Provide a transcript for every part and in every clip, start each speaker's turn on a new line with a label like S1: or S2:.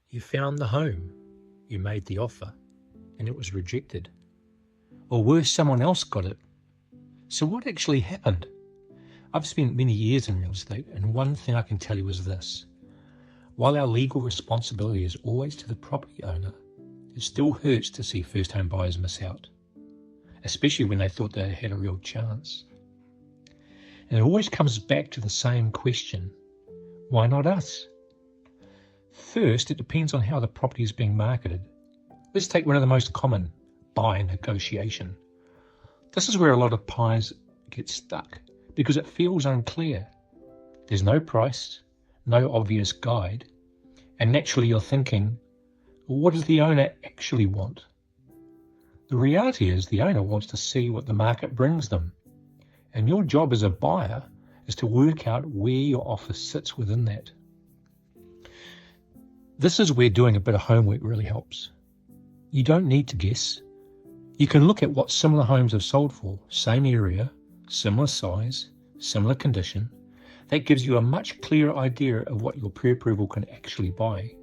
S1: You found the home, you made the offer, and it was rejected. Or worse, someone else got it. So what actually happened? I've spent many years in real estate, and one thing I can tell you is this. While our legal responsibility is always to the property owner, it still hurts to see first home buyers miss out, especially when they thought they had a real chance. And it always comes back to the same question. Why not us? First, it depends on how the property is being marketed. Let's take one of the most common, buy negotiation. This is where a lot of buyers get stuck because it feels unclear. There's no price, no obvious guide, and naturally you're thinking, well, what does the owner actually want? The reality is the owner wants to see what the market brings them, and your job as a buyer is to work out where your offer sits within that. This is where doing a bit of homework really helps. You don't need to guess. You can look at what similar homes have sold for, same area, similar size, similar condition. That gives you a much clearer idea of what your pre-approval can actually buy,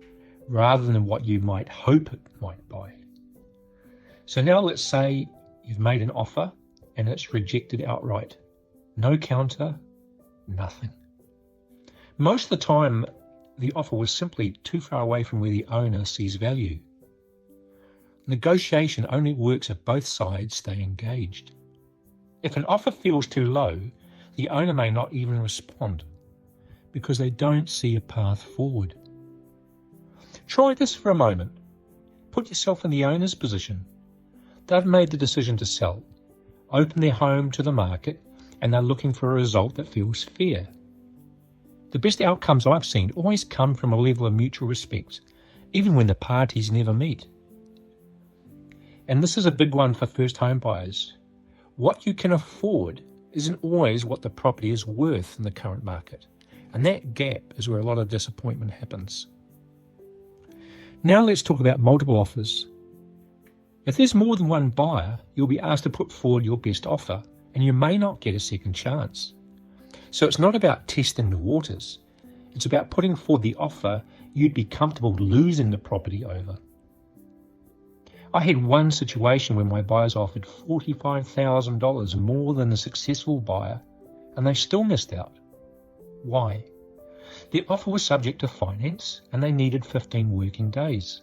S1: rather than what you might hope it might buy. So now let's say you've made an offer and it's rejected outright. No counter, nothing. Most of the time, the offer was simply too far away from where the owner sees value. Negotiation only works if both sides stay engaged. If an offer feels too low, the owner may not even respond because they don't see a path forward. Try this for a moment. Put yourself in the owner's position. They've made the decision to sell, open their home to the market, and they're looking for a result that feels fair. The best outcomes I've seen always come from a level of mutual respect, even when the parties never meet. And this is a big one for first home buyers. What you can afford isn't always what the property is worth in the current market, and that gap is where a lot of disappointment happens. Now let's talk about multiple offers. If there's more than one buyer, you'll be asked to put forward your best offer, and you may not get a second chance. So it's not about testing the waters. It's about putting forward the offer you'd be comfortable losing the property over. I had one situation where my buyers offered $45,000 more than the successful buyer, and they still missed out. Why? Their offer was subject to finance, and they needed 15 working days.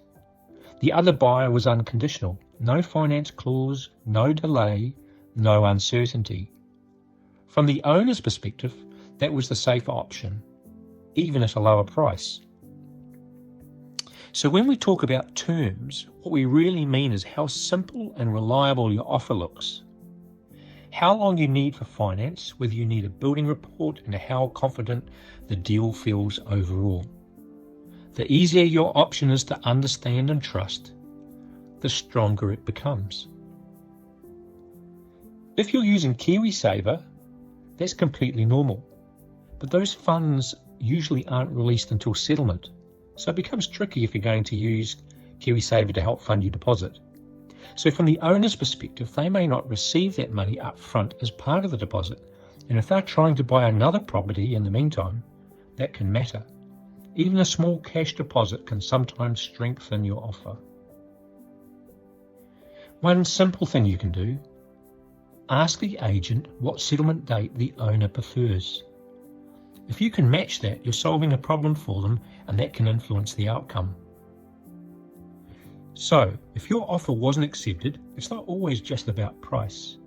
S1: The other buyer was unconditional. No finance clause, no delay, no uncertainty. From the owner's perspective, that was the safer option, even at a lower price. So when we talk about terms, what we really mean is how simple and reliable your offer looks. How long you need for finance, whether you need a building report, and how confident the deal feels overall. The easier your option is to understand and trust, the stronger it becomes. If you're using KiwiSaver, that's completely normal, but those funds usually aren't released until settlement, so it becomes tricky if you're going to use KiwiSaver to help fund your deposit. So from the owner's perspective, they may not receive that money up front as part of the deposit, and if they're trying to buy another property in the meantime, that can matter. Even a small cash deposit can sometimes strengthen your offer. One simple thing you can do: ask the agent what settlement date the owner prefers. If you can match that, you're solving a problem for them, and that can influence the outcome. So, if your offer wasn't accepted, it's not always just about price.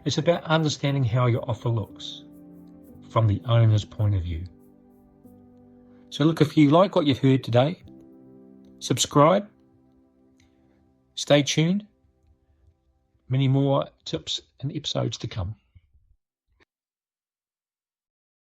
S1: It's about understanding how your offer looks from the owner's point of view. So look, if you like what you've heard today, subscribe, stay tuned. Many more tips and episodes to come.